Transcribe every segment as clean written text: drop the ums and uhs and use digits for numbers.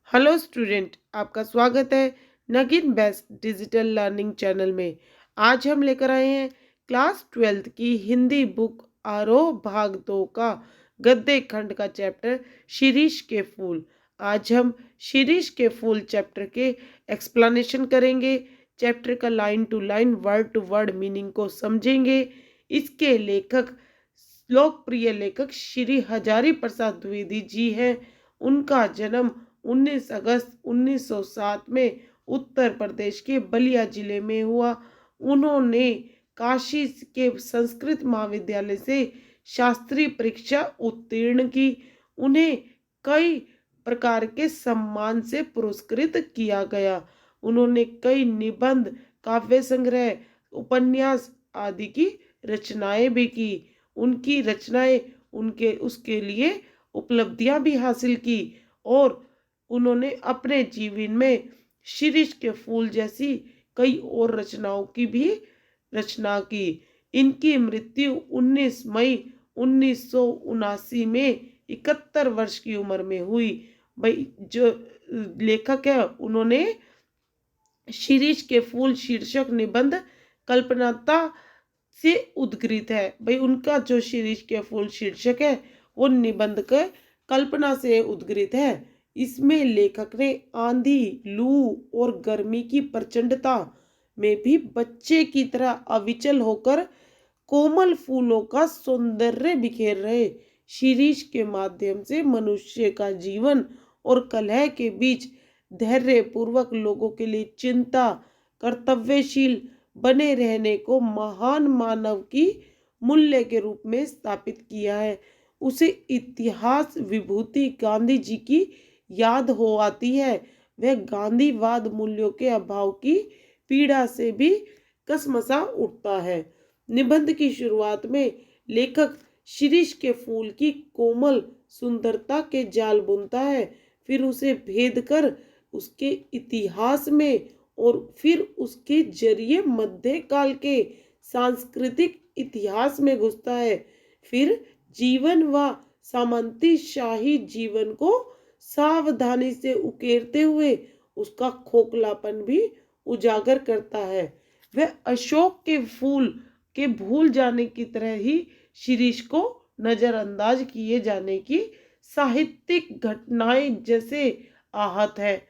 Hello student, आपका स्वागत है Nageen best digital learning channel में। आज हम लेकर आए हैं क्लास 12th की हिंदी बुक आरोह भाग 2 का गद्य खंड का चैप्टर शिरीष के फूल। आज हम शिरीष के फूल चैप्टर के एक्सप्लेनेशन करेंगे। चैप्टर का line to line word to word meaning को समझेंगे। इसके लेखक लोकप्रिय लेखक श्री हजारी प्रसाद द्विवेदी जी हैं। उनका जन्म 19 अगस्त 1907 में उत्तर प्रदेश के बलिया जिले में हुआ। उन्होंने काशी के संस्कृत महाविद्यालय से शास्त्रीय परीक्षा उत्तीर्ण की। उन्हें कई प्रकार के सम्मान से पुरस्कृत किया गया। उन्होंने कई निबंध, काव्य संग्रह, उपन्यास आदि की रचनाएं भी की। उनकी रचनाएं उनके उसके लिए उपलब्धियां भी हासिल की और उन्होंने अपने जीवन में शिरीष के फूल जैसी कई और रचनाओं की भी रचना की। इनकी मृत्यु 19 मई 1979 में 71 वर्ष की उम्र में हुई। भाई जो लेखक है उन्होंने शिरीष के फूल शीर्षक निबंध कल्पनाता से उद्गृत है। भाई उनका जो शिरीष के फूल शीर्षक है वो निबंध के कल्पना से उद्गृत है। इसमें लेखक ने आंधी, लू और गर्मी की प्रचंडता में भी बच्चे की तरह अविचल होकर कोमल फूलों का सौंदर्य बिखेर रहे शिरीष के माध्यम से मनुष्य का जीवन और कलह के बीच धैर्य पूर्वक लोगों के लिए चिंता, कर्तव्यशील बने रहने को महान मानव की मूल्य के रूप में स्थापित किया है। उसे इतिहास विभूति गांधी जी की याद हो आती है। वह गांधीवाद मूल्यों के अभाव की पीड़ा से भी कसमसा उठता है। निबंध की शुरुआत में लेखक शिरीष के फूल की कोमल सुंदरता के जाल बुनता है, फिर उसे भेद कर उसके इतिहास में और फिर उसके जरिए मध्यकाल के सांस्कृतिक इतिहास में घुसता है। फिर जीवन व सामंती शाही जीवन को सावधानी से उकेरते हुए उसका खोखलापन भी उजागर करता है। वह अशोक के फूल के भूल जाने की तरह ही शिरीष को नजरअंदाज किए जाने की साहित्यिक घटनाएं जैसे आहत है।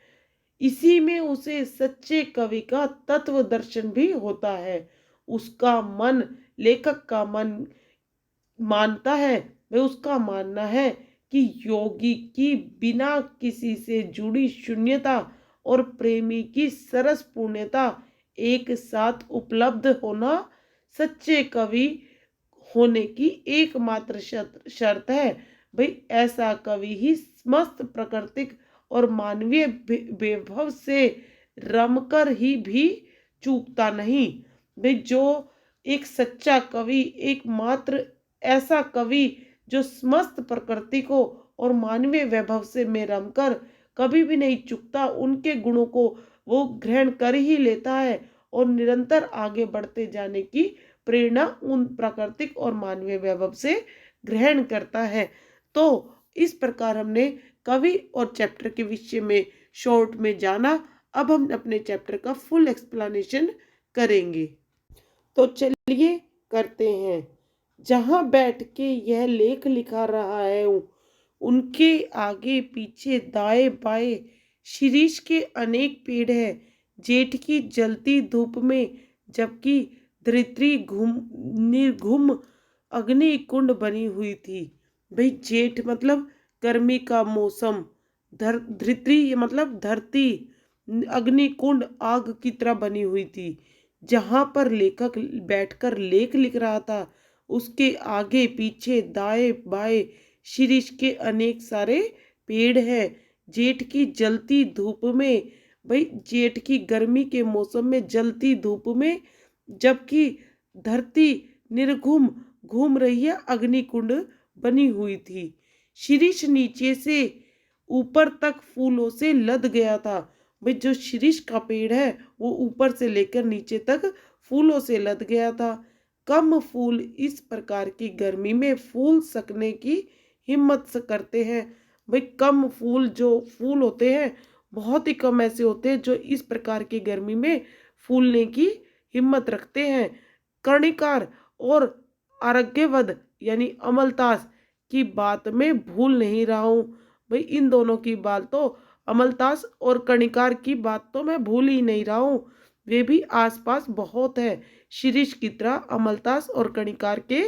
इसी में उसे सच्चे कवि का तत्व दर्शन भी होता है। उसका मन, लेखक का मन मानता है, वह उसका मानना है कि योगी की बिना किसी से जुड़ी शून्यता और प्रेमी की सरस पूर्णता एक साथ उपलब्ध होना सच्चे कवि होने की एकमात्र शर्त है। भाई ऐसा कवि ही समस्त प्राकृतिक और मानवीय वैभव से रमकर ही भी चूकता नहीं। भाई जो एक सच्चा कवि, एकमात्र ऐसा कवि जो समस्त प्रकृति को और मानवीय वैभव से में रमकर कभी भी नहीं चूकता, उनके गुणों को वो ग्रहण कर ही लेता है और निरंतर आगे बढ़ते जाने की प्रेरणा उन प्राकृतिक और मानवीय वैभव से ग्रहण करता है। तो इस प्रकार हमने कवि और चैप्टर के विषय में शॉर्ट में जाना। अब हम अपने चैप्टर का फुल एक्सप्लेनेशन करेंगे। तो चलिए करते हैं। जहाँ बैठ के यह लेख लिखा रहा है उनके आगे पीछे दाएं बाएं शिरीष के अनेक पेड़ हैं। जेठ की जलती धूप में जबकि धरित्री निर्घुम अग्नि कुंड बनी हुई थी। भाई जेठ मतलब गर्मी का मौसम, धरित्री मतलब धरती, अग्निकुंड आग की तरह बनी हुई थी। जहाँ पर लेखक बैठकर लेख लिख रहा था उसके आगे पीछे दाएं बाएं शिरीष के अनेक सारे पेड़ हैं। जेठ की जलती धूप में, भाई जेठ की गर्मी के मौसम में जलती धूप में जबकि धरती निर्घुम घूम रही है, अग्निकुंड बनी हुई थी। शिरीष नीचे से ऊपर तक फूलों से लद गया था। भाई जो शिरीष का पेड़ है वो ऊपर से लेकर नीचे तक फूलों से लद गया था। कम फूल इस प्रकार की गर्मी में फूल सकने की हिम्मत करते हैं, भाई कम फूल, जो फूल होते हैं बहुत ही कम ऐसे होते हैं जो इस प्रकार की गर्मी में फूलने की हिम्मत रखते हैं। कर्णिकार और आरोग्यवद यानी अमलतास की बात में भूल नहीं रहा हूँ। भाई इन दोनों की बात तो, अमलतास और कर्णिकार की बात तो मैं भूल ही नहीं रहा हूँ। वे भी आसपास बहुत है। शिरीष की तरह अमलतास और कर्णिकार के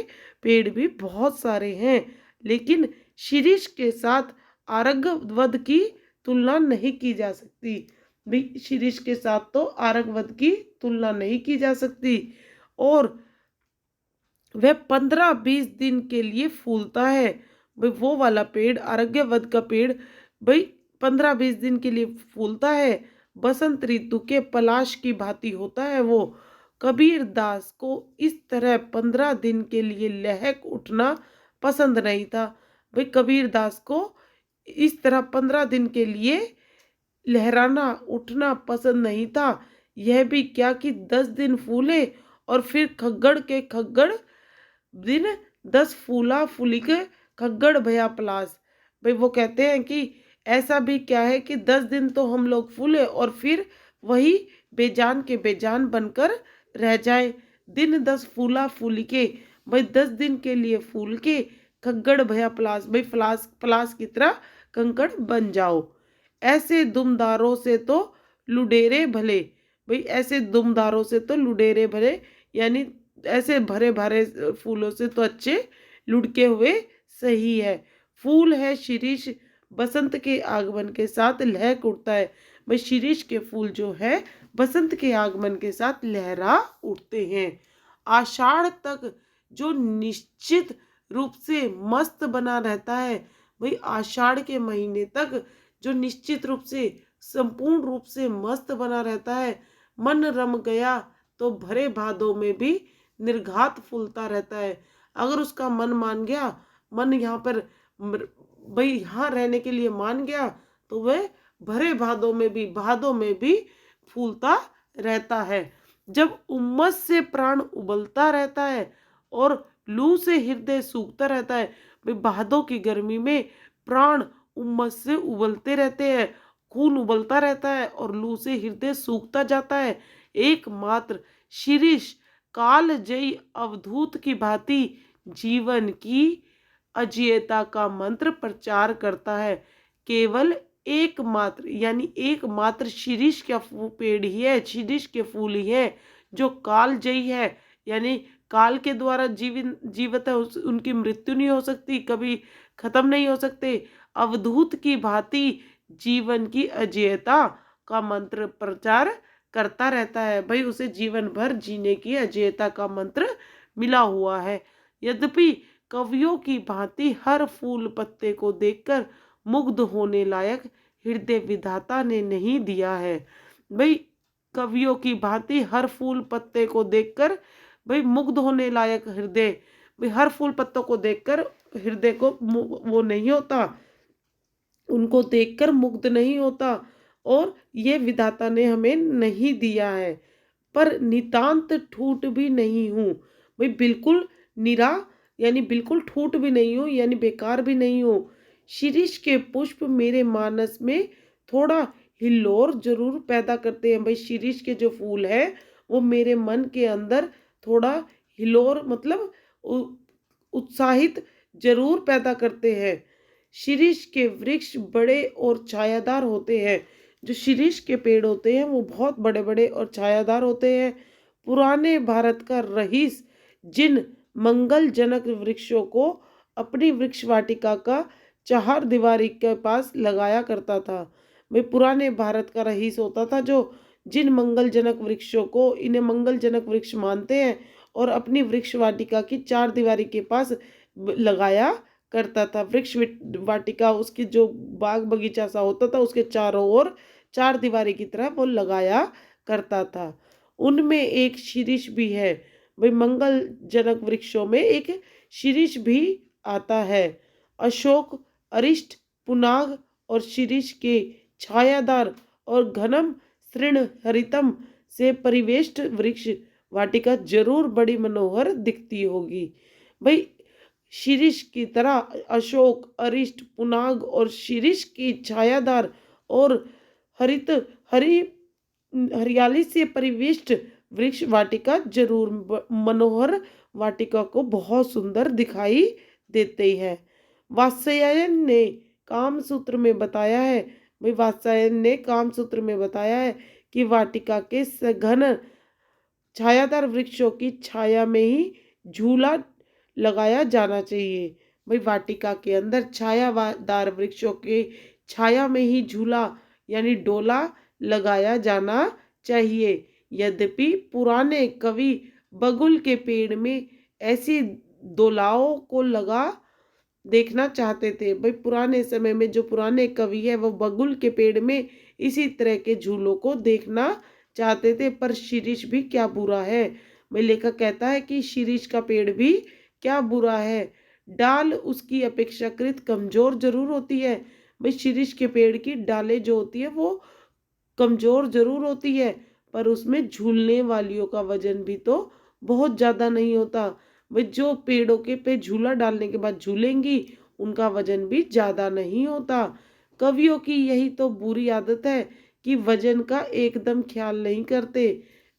पेड़ भी बहुत सारे हैं, लेकिन शिरीष के साथ आरगवद की तुलना नहीं की जा सकती। भी शिरीष के साथ तो आरगवद की तुलना नहीं की जा सकती। और वह 15-20 दिन के लिए फूलता है। भाई वो वाला पेड़, आरोग्यवद का पेड़, भाई 15-20 दिन के लिए फूलता है। बसंत ऋतु के पलाश की भांति होता है वो। कबीर दास को इस तरह 15 दिन के लिए लहक उठना पसंद नहीं था। भाई कबीर दास को इस तरह 15 दिन के लिए लहराना उठना पसंद नहीं था। यह भी क्या कि 10 दिन फूले और फिर खग्गड़ के खग्गड़ दिन 10 फूला फूलिक खग्गड़ भया पलास। भाई वो कहते हैं कि ऐसा भी क्या है कि 10 दिन तो हम लोग फूले और फिर वही बेजान के बेजान बनकर रह जाए। दिन 10 फूला फूली के, भाई 10 दिन के लिए फूल के खग्गड़ भया पलास, भाई पलास पलास की तरह कंकड़ बन जाओ। ऐसे दुमदारों से तो लुडेरे भले, भाई ऐसे दुमदारों से तो लुडेरे भले, यानी ऐसे भरे भरे फूलों से तो अच्छे लुढ़के हुए सही है। फूल है शिरीष, बसंत के आगमन के साथ लहक उठता है। भाई शिरीष के फूल जो है बसंत के आगमन के साथ लहरा उठते हैं। आषाढ़ तक जो निश्चित रूप से मस्त बना रहता है, भाई आषाढ़ के महीने तक जो निश्चित रूप से संपूर्ण रूप से मस्त बना रहता है। मन रम गया तो भरे भादों में भी निर्घात फूलता रहता है। अगर उसका मन मान गया, मन यहाँ पर भाई यहाँ रहने के लिए मान गया, तो वह भरे भादों में भी फूलता रहता है। जब उमस से प्राण उबलता रहता है और लू से हृदय सूखता रहता है, भाई भादों की गर्मी में प्राण उमस से उबलते रहते हैं, खून उबलता रहता है और लू से हृदय सूखता जाता है। एकमात्र शिरीष कालजयी अवधूत की भांति जीवन की अजेयता का मंत्र प्रचार करता है। केवल एकमात्र यानी एकमात्र शिरीष का पेड़ ही है, शिरीष के फूल ही है जो कालजयी है, यानी काल के द्वारा जीवित है, उनकी मृत्यु नहीं हो सकती, कभी खत्म नहीं हो सकते। अवधूत की भांति जीवन की अजेयता का मंत्र प्रचार करता रहता है। भाई उसे जीवन भर जीने की अजेयता का मंत्र मिला हुआ है। यद्यपि कवियों की भांति हर फूल पत्ते को देखकर मुग्ध होने लायक हृदय विधाता ने नहीं दिया है। भाई कवियों की भांति हर फूल पत्ते को देखकर भाई मुग्ध होने लायक हृदय, भाई हर फूल पत्तों को देखकर हृदय को वो नहीं होता, उनको देखकर मुग्ध नहीं होता, और ये विधाता ने हमें नहीं दिया है। पर नितांत ठूठ भी नहीं हूँ, भाई बिल्कुल निरा यानी बिल्कुल ठूठ भी नहीं हूँ, यानी बेकार भी नहीं हूँ। शिरीष के पुष्प मेरे मानस में थोड़ा हिल्लोर जरूर पैदा करते हैं। भाई शिरीष के जो फूल है वो मेरे मन के अंदर थोड़ा हिलोर मतलब उत्साहित जरूर पैदा करते हैं। शिरीष के वृक्ष बड़े और छायादार होते हैं। जो शिरीष के पेड़ होते हैं वो बहुत बड़े बड़े और छायादार होते हैं। पुराने भारत का रईस जिन मंगलजनक वृक्षों को अपनी वृक्ष वाटिका का चार दीवारी के पास लगाया करता था। भाई पुराने भारत का रईस होता था जो जिन मंगलजनक वृक्षों को, इन्हें मंगलजनक वृक्ष मानते हैं, और अपनी वृक्ष वाटिका की चार दीवारी के पास लगाया करता था। वृक्ष वाटिका उसकी जो बाग बगीचा सा होता था उसके चारों ओर चार दीवारी की तरह वो लगाया करता था। उनमें एक शिरीष भी है। भाई मंगलजनक वृक्षों में एक शिरीष भी आता है। अशोक, अरिष्ट, पुनाग और शिरीष के छायादार और घनम तृण हरितम से परिवेष्ट वृक्ष वाटिका जरूर बड़ी मनोहर दिखती होगी। भाई शीरीष की तरह अशोक, अरिष्ट, पुनाग और शीरीष की छायादार और हरित हरी हरियाली से परिविष्ट वृक्ष वाटिका जरूर मनोहर वाटिका को बहुत सुंदर दिखाई देती है। वात्स्यायन ने कामसूत्र में बताया है, भाई वात्स्यायन ने कामसूत्र में बताया है कि वाटिका के सघन छायादार वृक्षों की छाया में ही झूला लगाया जाना चाहिए। भाई वाटिका के अंदर छायादार वृक्षों के छाया में ही झूला यानी डोला लगाया जाना चाहिए। यद्यपि पुराने कवि बगुल के पेड़ में ऐसी दोलाओं को लगा देखना चाहते थे। भाई पुराने समय में जो पुराने कवि है वो बगुल के पेड़ में इसी तरह के झूलों को देखना चाहते थे। पर शीरीष भी क्या बुरा है, भाई लेखक कहता है कि शीरीष का पेड़ भी क्या बुरा है। डाल उसकी अपेक्षाकृत कमजोर जरूर होती है। भाई शीरीष के पेड़ की डालें जो होती है वो कमजोर जरूर होती है, पर उसमें झूलने वालियों का वजन भी तो बहुत ज्यादा नहीं होता। भाई जो पेड़ों के पे झूला डालने के बाद झूलेंगी उनका वजन भी ज्यादा नहीं होता। कवियों की यही तो बुरी आदत है कि वजन का एकदम ख्याल नहीं करते।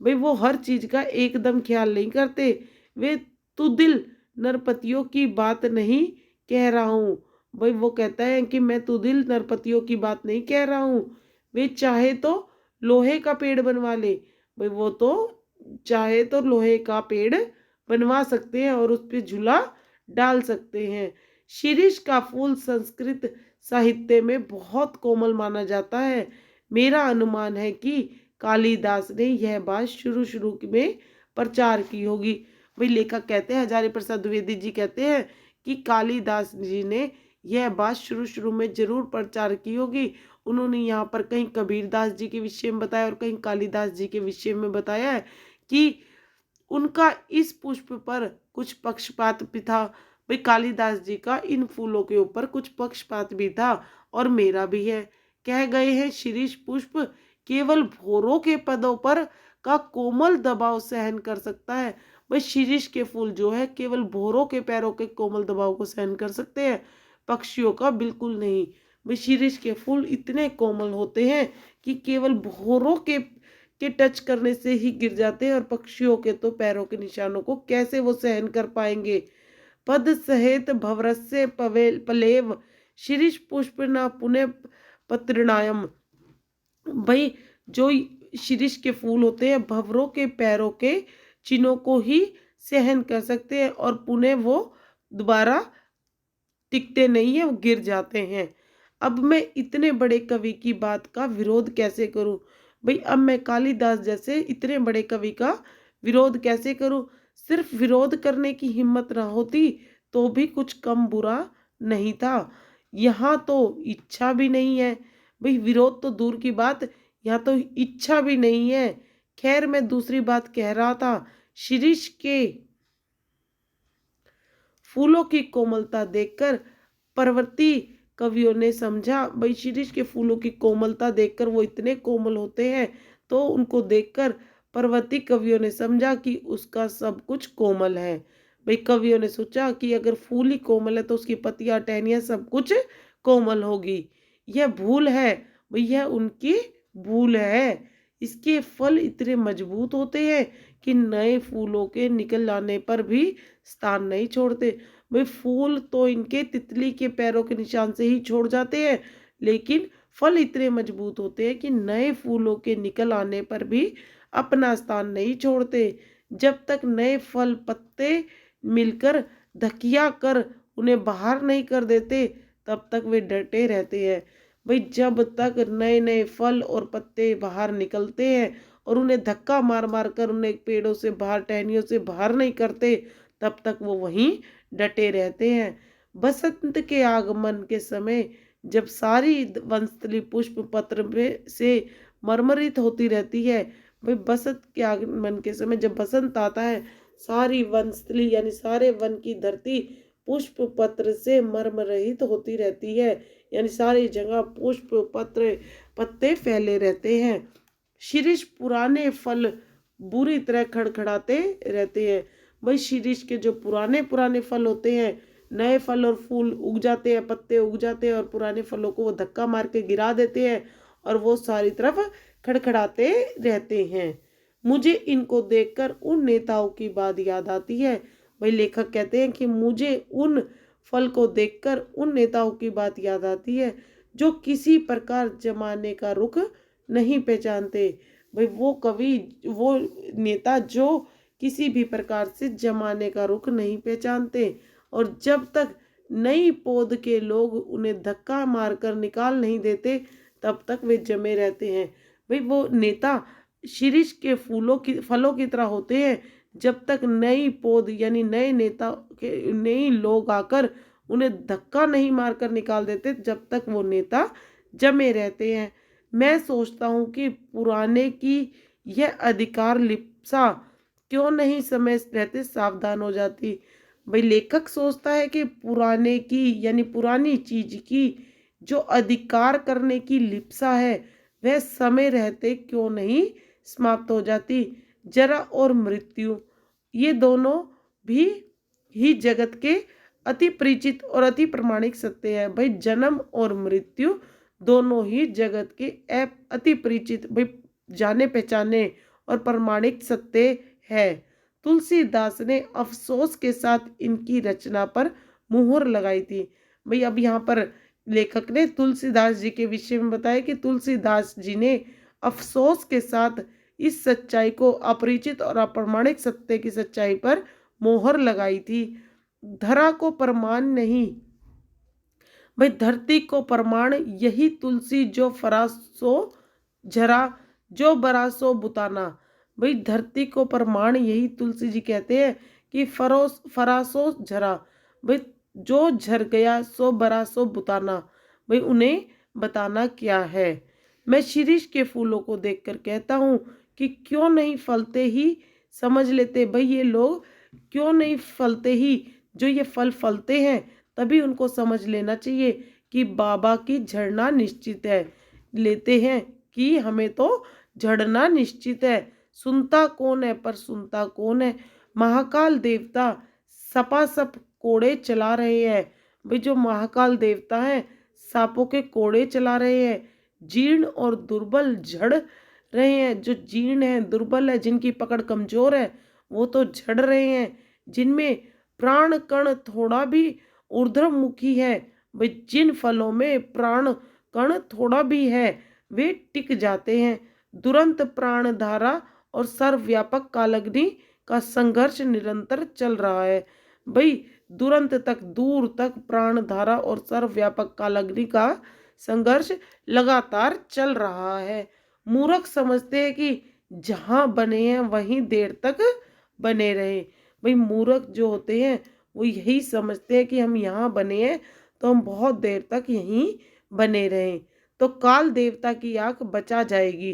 भाई वो हर चीज का एकदम ख्याल नहीं करते। वे तुदिल नरपतियों की बात नहीं कह रहा हूँ। भाई वो कहता है कि मैं तुदिल नरपतियों की बात नहीं कह रहा हूँ। वे चाहे तो लोहे का पेड़ बनवा ले। भाई वो तो चाहे तो लोहे का पेड़ बनवा सकते हैं और उस पे झूला डाल सकते हैं। शीरीष का फूल संस्कृत साहित्य में बहुत कोमल माना जाता है। मेरा अनुमान है कि कालिदास ने यह बात शुरू शुरू में प्रचार की होगी। वही लेखक कहते हैं, हजारी प्रसाद द्विवेदी जी कहते हैं कि कालिदास जी ने यह बात शुरू शुरू में जरूर प्रचार की होगी। उन्होंने यहाँ पर कहीं कबीरदास जी के विषय में बताया और कहीं कालिदास जी के विषय में बताया है कि उनका इस पुष्प पर कुछ पक्षपात भी था। भाई कालिदास जी का इन फूलों के ऊपर कुछ पक्षपात भी था और मेरा भी है। कह गए हैं शीरीष पुष्प केवल भौरों के पदों पर का कोमल दबाव सहन कर सकता है। भाई शीरीष के फूल जो है केवल भौरों के पैरों के कोमल दबाव को सहन कर सकते हैं, पक्षियों का बिल्कुल नहीं। भाई शीरीष के फूल इतने कोमल होते हैं कि केवल भौरों के टच करने से ही गिर जाते हैं और पक्षियों के तो पैरों के निशानों को कैसे वो सहन कर पाएंगे। पद सहित भवरस्य पलेव शीरीष पुष्प न पुण्य पत्रणायम। भाई जो शीरीष के फूल होते हैं भंवरों के पैरों के चिन्हों को ही सहन कर सकते हैं और पुनः वो दोबारा टिकते नहीं है, वो गिर जाते हैं। अब मैं इतने बड़े कवि की बात का विरोध कैसे करूं। भाई अब मैं कालिदास जैसे इतने बड़े कवि का विरोध कैसे करूं। सिर्फ विरोध करने की हिम्मत ना होती तो भी कुछ कम बुरा नहीं था। यहाँ तो इच्छा भी नहीं है। भाई विरोध तो दूर की बात, यहाँ तो इच्छा भी नहीं है। खैर मैं दूसरी बात कह रहा था। शीरीष के फूलों की कोमलता देखकर परवर्ती कवियों ने समझा। भाई शीरीष के फूलों की कोमलता देखकर वो इतने कोमल होते हैं तो उनको देखकर परवर्ती कवियों ने समझा कि उसका सब कुछ कोमल है। भाई कवियों ने सोचा कि अगर फूल ही कोमल है तो उसकी पत्तियां टहनियां सब कुछ कोमल होगी। यह भूल है, भाई यह उनकी भूल है। इसके फल इतने मजबूत होते हैं कि नए फूलों के निकल आने पर भी स्थान नहीं छोड़ते। भाई फूल तो इनके तितली के पैरों के निशान से ही छोड़ जाते हैं, लेकिन फल इतने मजबूत होते हैं कि नए फूलों के निकल आने पर भी अपना स्थान नहीं छोड़ते। जब तक नए फल पत्ते मिलकर धकिया कर उन्हें बाहर नहीं कर देते तब तक वे डटे रहते हैं। भाई जब तक नए नए फल और पत्ते बाहर निकलते हैं और उन्हें धक्का मार मार कर उन्हें पेड़ों से बाहर टहनियों से बाहर नहीं करते तब तक वो वहीं डटे रहते हैं। बसंत के आगमन के समय जब सारी वनस्थली पुष्प पत्र में से मरमरित होती रहती है। भाई बसंत के आगमन के समय जब बसंत आता है सारी वनस्थली यानी सारे वन की धरती पुष्प पत्र से मरमरित होती रहती है, यानी सारी जगह पुष्प पत्र पत्ते फैले रहते हैं। शीरीष पुराने फल बुरी तरह खड़खड़ाते रहते हैं। वही शीरीष के जो पुराने पुराने फल होते हैं नए फल और फूल उग जाते हैं, पत्ते उग जाते हैं और पुराने फलों को वो धक्का मार के गिरा देते हैं और वो सारी तरफ खड़खड़ाते रहते हैं। मुझे इनको देखकर उन नेताओं की बात याद आती है। भाई लेखक कहते हैं कि मुझे उन फल को देखकर उन नेताओं की बात याद आती है जो किसी प्रकार जमाने का रुख नहीं पहचानते। भाई वो कवि, वो नेता जो किसी भी प्रकार से जमाने का रुख नहीं पहचानते और जब तक नई पौध के लोग उन्हें धक्का मारकर निकाल नहीं देते तब तक वे जमे रहते हैं। भाई वो नेता शीरीष के फलों की तरह होते हैं। जब तक नई पौध यानी नए नेता के नए लोग आकर उन्हें धक्का नहीं मारकर निकाल देते जब तक वो नेता जमे रहते हैं। मैं सोचता हूँ कि पुराने की यह अधिकार लिप्सा क्यों नहीं समय रहते सावधान हो जाती। भाई लेखक सोचता है कि पुराने की यानी पुरानी चीज की जो अधिकार करने की लिप्सा है वह समय रहते क्यों नहीं समाप्त हो जाती। जरा और मृत्यु ये दोनों भी ही जगत के अति परिचित और अति प्रमाणिक सत्य है। भाई जन्म और मृत्यु दोनों ही जगत के अति परिचित, भाई जाने पहचाने और प्रमाणिक सत्य है। तुलसीदास ने अफसोस के साथ इनकी रचना पर मुहर लगाई थी। भाई अब यहाँ पर लेखक ने तुलसीदास जी के विषय में बताया कि तुलसीदास जी ने अफसोस के साथ इस सच्चाई को, अपरिचित और अप्रमाणिक सत्य की सच्चाई पर मोहर लगाई थी। धरा को प्रमाण नहीं, भाई धरती को प्रमाण यही तुलसी जो फरासो झरा जो बरासो बुताना। भाई धरती को प्रमाण यही तुलसी जी कहते हैं कि फरासो झरा, भाई जो झर गया सो बरासो बुताना। भाई उन्हें बताना क्या है। मैं शिरीष के फूलों को देखकर कहता हूँ कि क्यों नहीं फलते ही समझ लेते। भाई ये लोग क्यों नहीं फलते ही, जो ये फल फलते हैं तभी उनको समझ लेना चाहिए कि बाबा की झड़ना निश्चित है। लेते हैं कि हमें तो झड़ना निश्चित है। सुनता कौन है पर सुनता कौन है। महाकाल देवता सपासप कोड़े चला रहे हैं। भाई जो महाकाल देवता हैं सांपों के कोड़े चला रहे हैं। जीर्ण और दुर्बल झड़ रहे हैं। जो जीर्ण है, दुर्बल है, जिनकी पकड़ कमजोर है वो तो झड़ रहे हैं। जिनमें प्राण कण थोड़ा भी ऊर्ध्वमुखी है, भाई जिन फलों में प्राण कण थोड़ा भी है वे टिक जाते हैं। दुरंत प्राण धारा और सर्वव्यापक कालग्नि का संघर्ष निरंतर चल रहा है। भाई दुरंत तक, दूर तक प्राण धारा और सर्वव्यापक कालग्नि का संघर्ष लगातार चल रहा है। मूर्ख समझते हैं कि जहां बने हैं वहीं देर तक बने रहे। भाई मूर्ख जो होते हैं वो यही समझते हैं कि हम यहाँ बने हैं तो हम बहुत देर तक यहीं बने रहें तो काल देवता की आंख बचा जाएगी।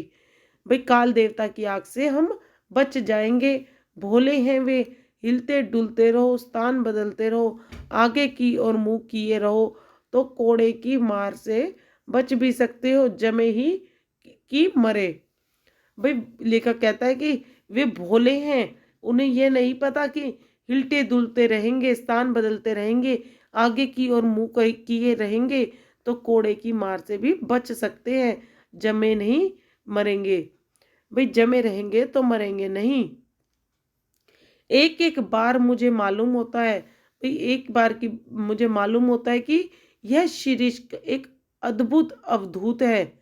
भाई काल देवता की आंख से हम बच जाएंगे। भोले हैं वे, हिलते डुलते रहो, स्थान बदलते रहो, आगे की और मुंह किए रहो तो कोड़े की मार से बच भी सकते हो, जमे ही कि मरे। भाई लेखक कहता है कि वे भोले हैं, उन्हें यह नहीं पता कि हिलते डुलते रहेंगे, स्थान बदलते रहेंगे, आगे की और मुंह किए रहेंगे तो कोड़े की मार से भी बच सकते हैं, जमे नहीं मरेंगे। भाई जमे रहेंगे तो मरेंगे नहीं। एक एक बार मुझे मालूम होता है, भाई एक बार की मुझे मालूम होता है कि यह शिरीष एक अद्भुत अवधूत है।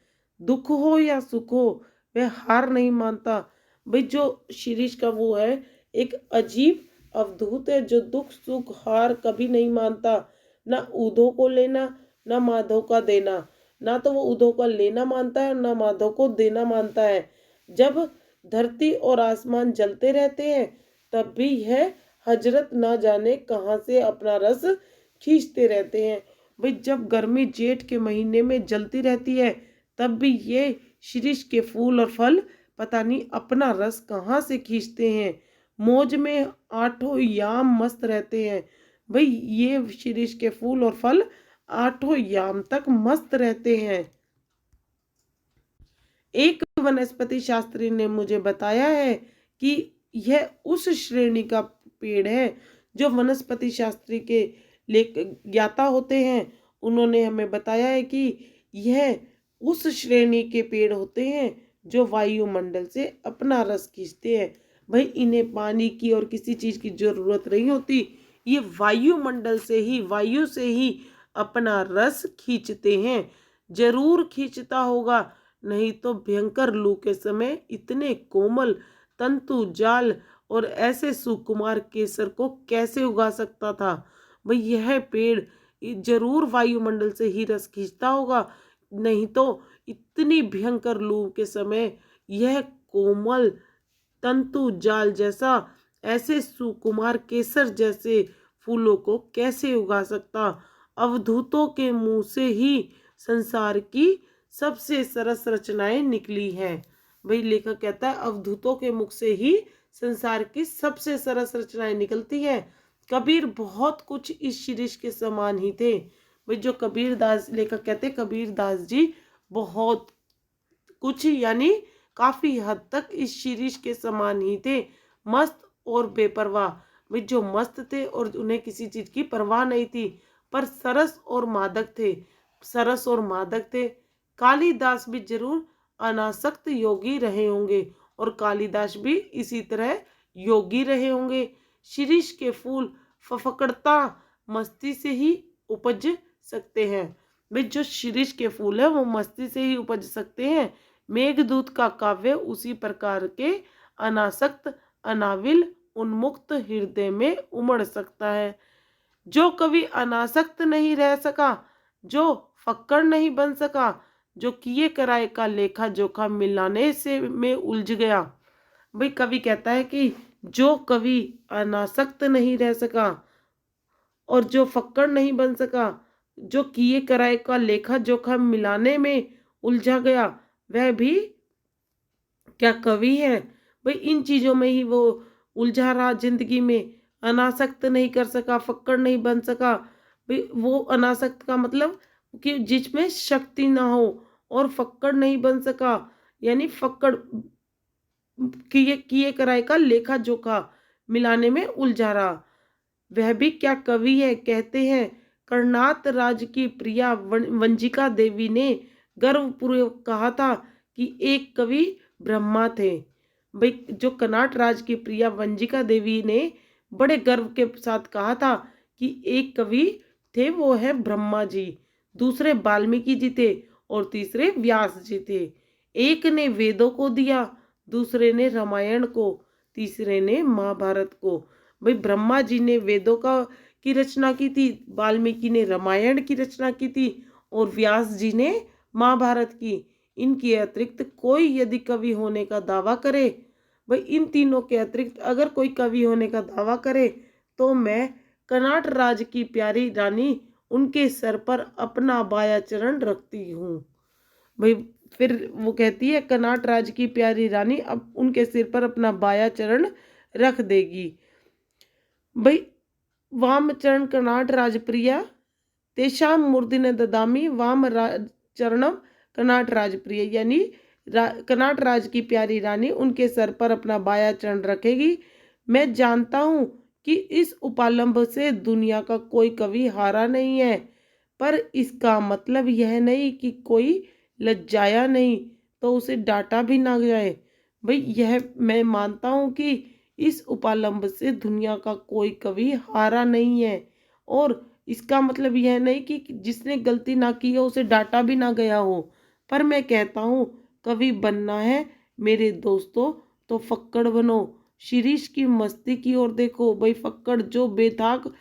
दुख हो या सुख हो वह हार नहीं मानता। भाई जो शिरीष का वो है एक अजीब अवधूत है जो दुख सुख हार कभी नहीं मानता। ना उधो को लेना ना माधव का देना, ना तो वो उधो का लेना मानता है ना माधव को देना मानता है। जब धरती और आसमान जलते रहते हैं तब भी यह हजरत ना जाने कहाँ से अपना रस खींचते रहते हैं। भाई जब गर्मी जेठ के महीने में जलती रहती है तब भी ये शिरीष के फूल और फल पता नहीं अपना रस कहाँ से खींचते हैं। मौज में आठों याम मस्त रहते हैं। भाई ये शिरीष के फूल और फल आठों याम तक मस्त रहते हैं। एक वनस्पति शास्त्री ने मुझे बताया है कि यह उस श्रेणी का पेड़ है जो वनस्पति शास्त्री के ज्ञाता होते हैं, उन्होंने हमें बताया है कि यह उस श्रेणी के पेड़ होते हैं जो वायुमंडल से अपना रस खींचते हैं। भाई इन्हें पानी की और किसी चीज की जरूरत नहीं होती, ये वायुमंडल से ही, वायु से ही अपना रस खींचते हैं। जरूर खींचता होगा, नहीं तो भयंकर लू के समय इतने कोमल तंतु जाल और ऐसे सुकुमार केसर को कैसे उगा सकता था। भाई यह पेड़ जरूर वायुमंडल से ही रस खींचता होगा, नहीं तो इतनी भयंकर लू के समय यह कोमल तंतु जाल जैसा, ऐसे सुकुमार केसर जैसे फूलों को कैसे उगा सकता। अवधूतों के मुंह से ही संसार की सबसे सरस रचनाएं निकली हैं। भाई लेखक कहता है अवधूतों के मुख से ही संसार की सबसे सरस रचनाएं निकलती है। कबीर बहुत कुछ इस शीर्ष के समान ही थे। भाई जो कबीर दास, लेखक कहते कबीर दास जी बहुत कुछ यानी काफी हद तक इस शीर्ष के समान ही थे, मस्त और बेपरवाह। वे जो मस्त थे और उन्हें किसी चीज की परवाह नहीं थी, पर सरस और मादक थे, सरस और मादक थे। कालिदास भी जरूर अनासक्त योगी रहे होंगे और कालिदास भी इसी तरह योगी रहे होंगे। शीर्ष के फूल फफकड़ता मस्ती से ही उपज सकते हैं। वे जो शीर्ष के फूल है वो मस्ती से ही उपज सकते हैं। मेघदूत का काव्य उसी प्रकार के अनासक्त, अनाविल, उन्मुक्त हृदय में उमड़ सकता है। जो कवि अनासक्त नहीं रह सका, जो फक्कड़ नहीं बन सका, जो किए कराए का लेखा जोखा मिलाने से में उलझ गया। भाई कवि कहता है कि जो कवि अनासक्त नहीं रह सका और जो फक्कड़ नहीं बन सका, जो किए कराए का लेखा जोखा मिलाने में उलझा गया, वह भी क्या कवि है। भाई इन चीजों में ही वो उलझा रहा जिंदगी में, अनासक्त नहीं कर सका, फक्कड़ नहीं बन सका। भाई वो अनासक्त का मतलब कि जिसमें शक्ति ना हो, और फक्कड़ नहीं बन सका यानी फक्कड़ किए किए कराए का लेखा जोखा मिलाने में उलझा रहा, वह भी क्या कवि है। कहते हैं कर्नात राज की प्रिया वंजिका देवी ने गर्वपूर्वक कहा था कि एक कवि ब्रह्मा थे। भाई जो कर्नाट राज की प्रिया वंजिका देवी ने बड़े गर्व के साथ कहा था कि एक कवि थे, वो है ब्रह्मा जी, दूसरे वाल्मीकि जी थे और तीसरे व्यास जी थे। एक ने वेदों को दिया, दूसरे ने रामायण को, तीसरे ने महाभारत को। भाई ब्रह्मा जी ने वेदों का की रचना की थी, वाल्मीकि ने रामायण की रचना की थी और व्यास जी ने महाभारत की। इनके अतिरिक्त कोई यदि कवि होने का दावा करे, भाई इन तीनों के अतिरिक्त अगर कोई कवि होने का दावा करे, तो मैं कर्नाट राज की प्यारी रानी उनके सर पर अपना बाया चरण रखती हूँ। भाई फिर वो कहती है कर्नाट राज की प्यारी रानी अब उनके सिर पर अपना बाया चरण रख देगी। भाई वाम चरण कर्नाट राजप्रिया तेषाम मूर्धन्य ददामी वाम चरणम कर्नाट राजप्रिय, यानी कर्नाट राज की प्यारी रानी उनके सर पर अपना बाया चरण रखेगी। मैं जानता हूँ कि इस उपालंब से दुनिया का कोई कवि हारा नहीं है, पर इसका मतलब यह नहीं कि कोई लज्जाया नहीं तो उसे डांटा भी ना जाए। भाई यह मैं मानता हूँ कि इस उपालंब से दुनिया का कोई कवि हारा नहीं है, और इसका मतलब यह नहीं कि जिसने गलती ना की हो उसे डांटा भी ना गया हो। पर मैं कहता हूँ कवि बनना है मेरे दोस्तों तो फक्कड़ बनो, शिरीष की मस्ती की ओर देखो। भाई फक्कड़ जो बेताक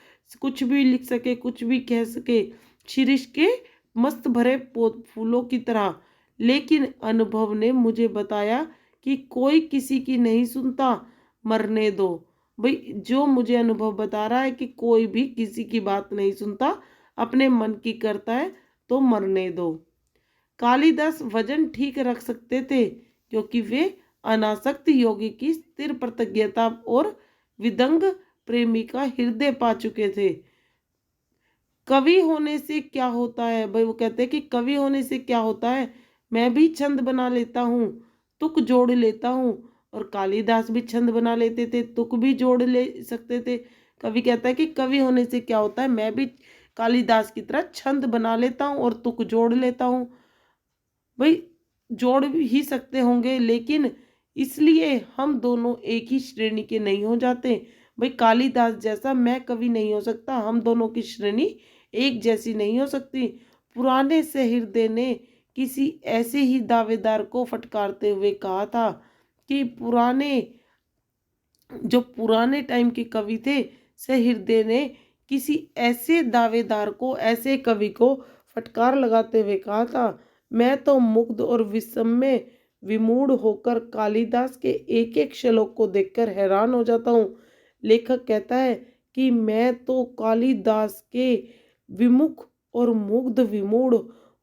कुछ भी लिख सके, कुछ भी कह सके, शिरीष के मस्त भरे फूलों की तरह। लेकिन अनुभव ने मुझे बताया कि कोई किसी की नहीं सुनता, मरने दो। भाई जो मुझे अनुभव बता रहा है कि कोई भी किसी की बात नहीं सुनता, अपने मन की करता है, तो मरने दो। कालिदास वजन ठीक रख सकते थे क्योंकि वे अनासक्त योगी की स्थिर प्रतिज्ञता और विदंग प्रेमी का हृदय पा चुके थे। कवि होने से क्या होता है, भाई वो कहते हैं कि कवि होने से क्या होता है, मैं भी छंद बना लेता हूँ, तुक जोड़ लेता हूँ। और कालिदास भी छंद बना लेते थे, तुक भी जोड़ ले सकते थे। कवि कहता है कि कवि होने से क्या होता है, मैं भी कालिदास की तरह छंद बना लेता हूँ और तुक जोड़ लेता हूँ। भाई जोड़ भी ही सकते होंगे, लेकिन इसलिए हम दोनों एक ही श्रेणी के नहीं हो जाते। भाई कालिदास जैसा मैं कवि नहीं हो सकता, हम दोनों की श्रेणी एक जैसी नहीं हो सकती। पुराने से हृदय ने किसी ऐसे ही दावेदार को फटकारते हुए कहा था कि पुराने टाइम के कवि थे, सहृदय ने किसी ऐसे दावेदार को, ऐसे कवि को फटकार लगाते हुए कहा था, मैं तो मुग्ध और विस्मय विमूढ़ होकर कालिदास के एक एक श्लोक को देखकर हैरान हो जाता हूँ। लेखक कहता है कि मैं तो कालिदास के विमुख और मुग्ध विमूढ़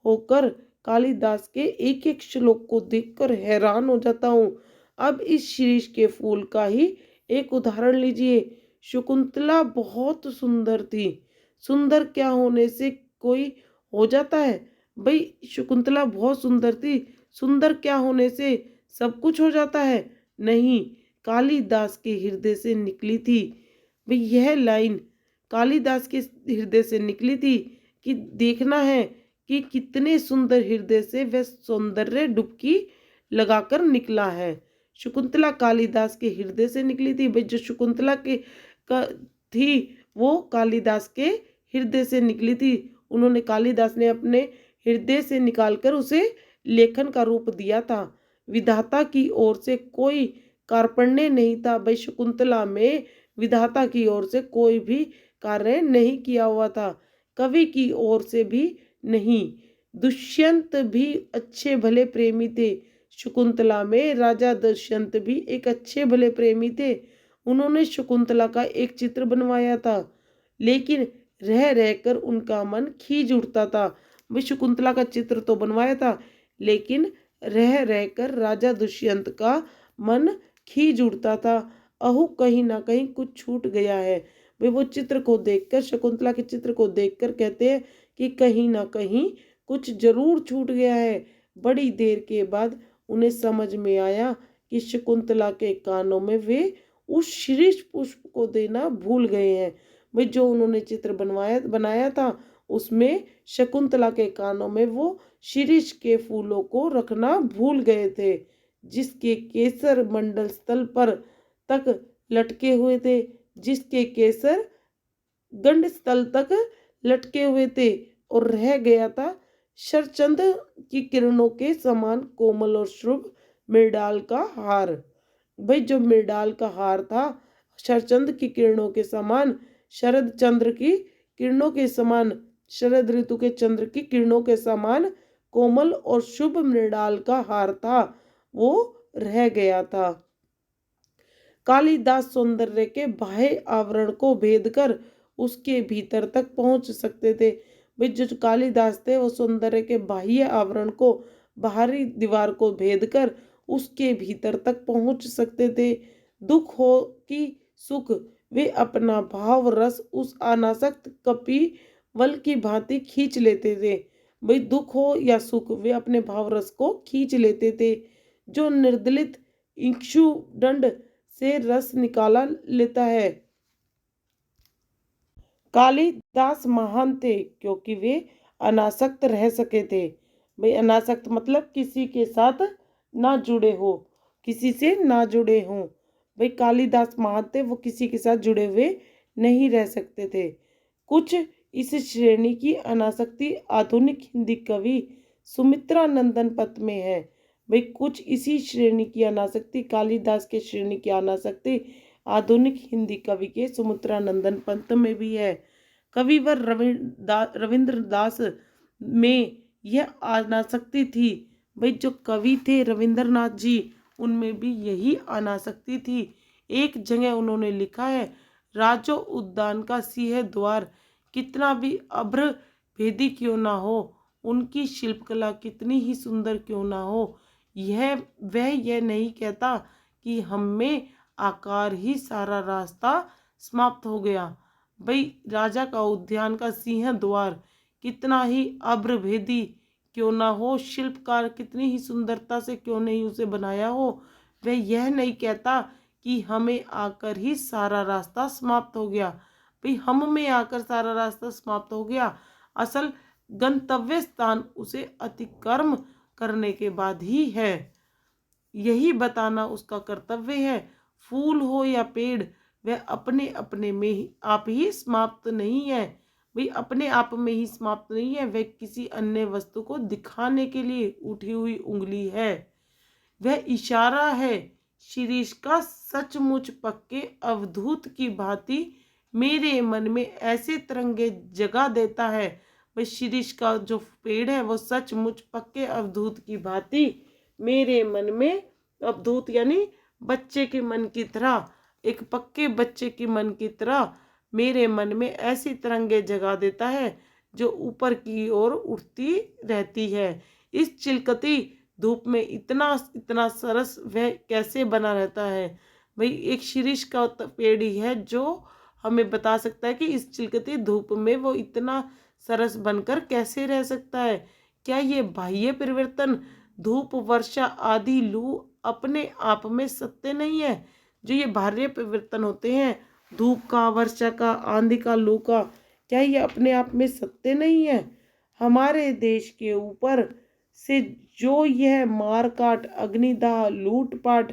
होकर कालिदास के एक एक श्लोक को देखकर हैरान हो जाता हूँ। अब इस शीर्ष के फूल का ही एक उदाहरण लीजिए। शकुंतला बहुत सुंदर थी। सुंदर क्या होने से कोई हो जाता है? भाई शकुंतला बहुत सुंदर थी, सुंदर क्या होने से सब कुछ हो जाता है? नहीं, कालिदास के हृदय से निकली थी। भाई यह लाइन कालिदास के हृदय से निकली थी कि देखना है कि कितने सुंदर हृदय से वह सौंदर्य डुबकी लगाकर निकला है। शकुंतला कालिदास के हृदय से निकली थी। भाई जो शकुंतला के का थी वो कालिदास के हृदय से निकली थी। उन्होंने कालिदास ने अपने हृदय से निकालकर उसे लेखन का रूप दिया था। विधाता की ओर से कोई कार्पण्य नहीं था। भाई शकुंतला में विधाता की ओर से कोई भी कार्य नहीं किया हुआ था, कवि की ओर से भी नहीं। दुष्यंत भी अच्छे भले प्रेमी थे। शकुंतला में राजा दुष्यंत भी एक अच्छे भले प्रेमी थे। उन्होंने शकुंतला का एक चित्र बनवाया था, लेकिन रह रहकर उनका मन खींच उठता था। भाई शकुंतला का चित्र तो बनवाया था, लेकिन रह रहकर राजा दुष्यंत का मन खींच उठता था। अहू कहीं ना कहीं कुछ छूट गया है। वे वो चित्र को देखकर, शकुंतला के चित्र को देखकर कहते हैं कि कहीं ना कहीं कुछ जरूर छूट गया है। बड़ी देर के बाद उन्हें समझ में आया कि शकुंतला के कानों में वे उस शीर्ष पुष्प को देना भूल गए हैं। भाई जो उन्होंने चित्र बनाया था उसमें शकुंतला के कानों में वो शीर्ष के फूलों को रखना भूल गए थे, जिसके केसर मंडल स्थल पर तक लटके हुए थे, जिसके केसर गंड स्थल तक लटके हुए थे, और रह गया था शरचंद की किरणों के समान कोमल और शुभ मृणाल का हार। भाई जो मृणाल का हार था, शरचंद की किरणों के समान, शरद चंद्र की किरणों के समान, शरद ऋतु के चंद्र की किरणों के समान कोमल और शुभ मृणाल का हार था, वो रह गया था। कालिदास सौंदर्य के बाह्य आवरण को भेद कर उसके भीतर तक पहुंच सकते थे। भाई जो कालिदास थे वो सौंदर्य के बाह्य आवरण को, बाहरी दीवार को भेद कर उसके भीतर तक पहुंच सकते थे। दुख हो कि सुख, वे अपना भाव रस उस अनासक्त कपिवल की भांति खींच लेते थे। भाई दुख हो या सुख, वे अपने भाव रस को खींच लेते थे। जो निर्दलित इक्षु दंड से रस निकाला लेता है। कालिदास महान थे क्योंकि वे अनासक्त रह सके थे। भाई अनासक्त मतलब किसी के साथ ना जुड़े हो, किसी से ना जुड़े हों। भाई कालिदास महान थे, वो किसी के साथ जुड़े हुए नहीं रह सकते थे। कुछ इस श्रेणी की अनासक्ति आधुनिक हिंदी कवि सुमित्रा नंदन पथ में है। भाई कुछ इसी श्रेणी की अनासक्ति, कालिदास के श्रेणी की अनासक्ति आधुनिक हिंदी कवि के सुमित्रा नंदन पंत में भी है। कविवर रविंद्रदास में यह अनासक्ति थी। भाई जो कवि थे रविंद्रनाथ जी, उनमें भी यही अनासक्ति थी। एक जगह उन्होंने लिखा है, राजो उद्यान का सिंह द्वार कितना भी अभ्र भेदी क्यों ना हो, उनकी शिल्पकला कितनी ही सुंदर क्यों ना हो, यह नहीं कहता कि हम में आकार ही सारा रास्ता समाप्त हो गया। भाई राजा का उद्यान का सिंह द्वार कितना ही अभ्रभेदी क्यों ना हो, शिल्पकार कितनी ही सुंदरता से क्यों नहीं उसे बनाया हो, वह यह नहीं कहता कि हमें आकर ही सारा रास्ता समाप्त हो गया। भाई हम में आकर सारा रास्ता समाप्त हो गया, असल गंतव्य स्थान उसे अतिक्रम करने के बाद ही है। यही बताना उसका कर्तव्य है। फूल हो या पेड़, वह अपने अपने में ही आप ही समाप्त नहीं है। भाई अपने आप में ही समाप्त नहीं है, वह किसी अन्य वस्तु को दिखाने के लिए उठी हुई उंगली है। वह इशारा है शिरीष का सचमुच पक्के अवधूत की भांति मेरे मन में ऐसे तिरंगे जगा देता है। भाई शिरीष का जो पेड़ है वो सचमुच पक्के अवधूत की भांति मेरे मन में, अवधूत यानी बच्चे के मन की तरह, एक पक्के बच्चे के मन की तरह मेरे मन में ऐसी तिरंगे जगा देता है जो ऊपर की ओर उठती रहती है। इस चिलकती धूप में इतना इतना सरस वह कैसे बना रहता है। भाई एक शिरीष का पेड़ ही है जो हमें बता सकता है कि इस चिलकती धूप में वो इतना सरस बनकर कैसे रह सकता है। क्या ये बाह्य परिवर्तन, धूप, वर्षा आदि लू अपने आप में सत्य नहीं है? जो ये बाह्य परिवर्तन होते हैं, धूप का, वर्षा का, आंधी का, लू का, क्या ये अपने आप में सत्य नहीं है? हमारे देश के ऊपर से जो यह मारकाट, अग्निदाह, लूटपाट,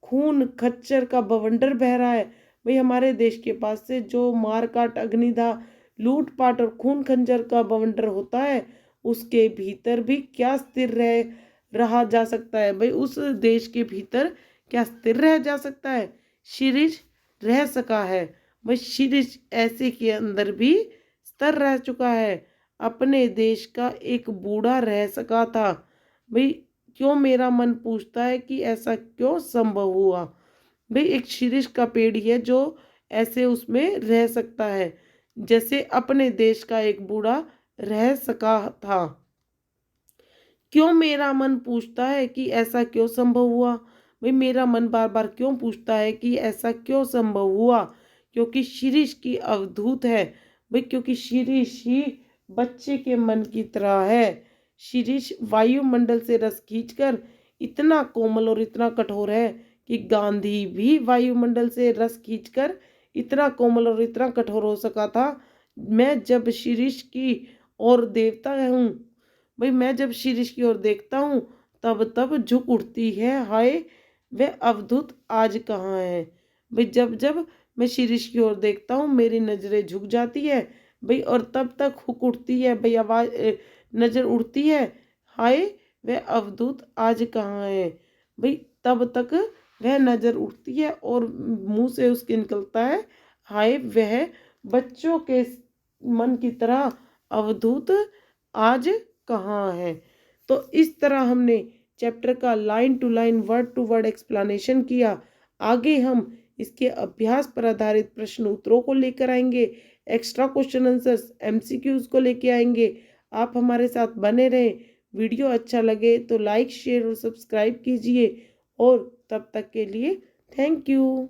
खून खच्चर का बवंडर बह रहा है, भाई हमारे देश के पास से जो मारकाट, अग्निदाह, लूटपाट और खून खंजर का बवंडर होता है, उसके भीतर भी क्या स्थिर रहा जा सकता है? भाई उस देश के भीतर क्या स्थिर रह जा सकता है? शिरीष रह सका है। भाई शिरीष ऐसे के अंदर भी स्थिर रह चुका है। अपने देश का एक बूढ़ा रह सका था। भाई क्यों मेरा मन पूछता है कि ऐसा क्यों संभव हुआ? भाई एक शिरीष का पेड़ है जो ऐसे उसमें रह सकता है, जैसे अपने देश का एक बूढ़ा रह सका था। क्यों मेरा मन पूछता है कि ऐसा क्यों संभव हुआ? भाई मेरा मन बार बार क्यों पूछता है कि ऐसा क्यों संभव हुआ? क्योंकि शिरीष की अवधूत है। भाई क्योंकि शिरीष ही बच्चे के मन की तरह है। शिरीष वायुमंडल से रस खींचकर इतना कोमल और इतना कठोर है कि गांधी भी वायुमंडल से रस खींचकर इतना कोमल और इतना कठोर हो सका था। मैं जब शिरीष की ओर देखता हूँ, भाई मैं जब शिरीष की ओर देखता हूँ तब तब झुक उठती है, हाय वह अवधूत आज कहाँ है। भाई जब जब मैं शिरीष की ओर देखता हूँ मेरी नजरें झुक जाती है भाई, और तब तक हुक उठती है भाई, आवाज नजर उड़ती है, हाय वह अवधूत आज कहाँ है। भाई तब तक वह नजर उठती है और मुंह से उसके निकलता है, हाय वह बच्चों के मन की तरह अवधूत आज कहाँ है। तो इस तरह हमने चैप्टर का line to line, word to word explanation किया। आगे हम इसके अभ्यास पर आधारित प्रश्न उत्तरों को लेकर आएंगे, एक्स्ट्रा क्वेश्चन आंसर्स, एमसीक्यूज को लेकर आएंगे। आप हमारे साथ बने रहें। वीडियो अच्छा लगे तो लाइक, शेयर और सब्सक्राइब कीजिए। और तब तक के लिए थैंक यू।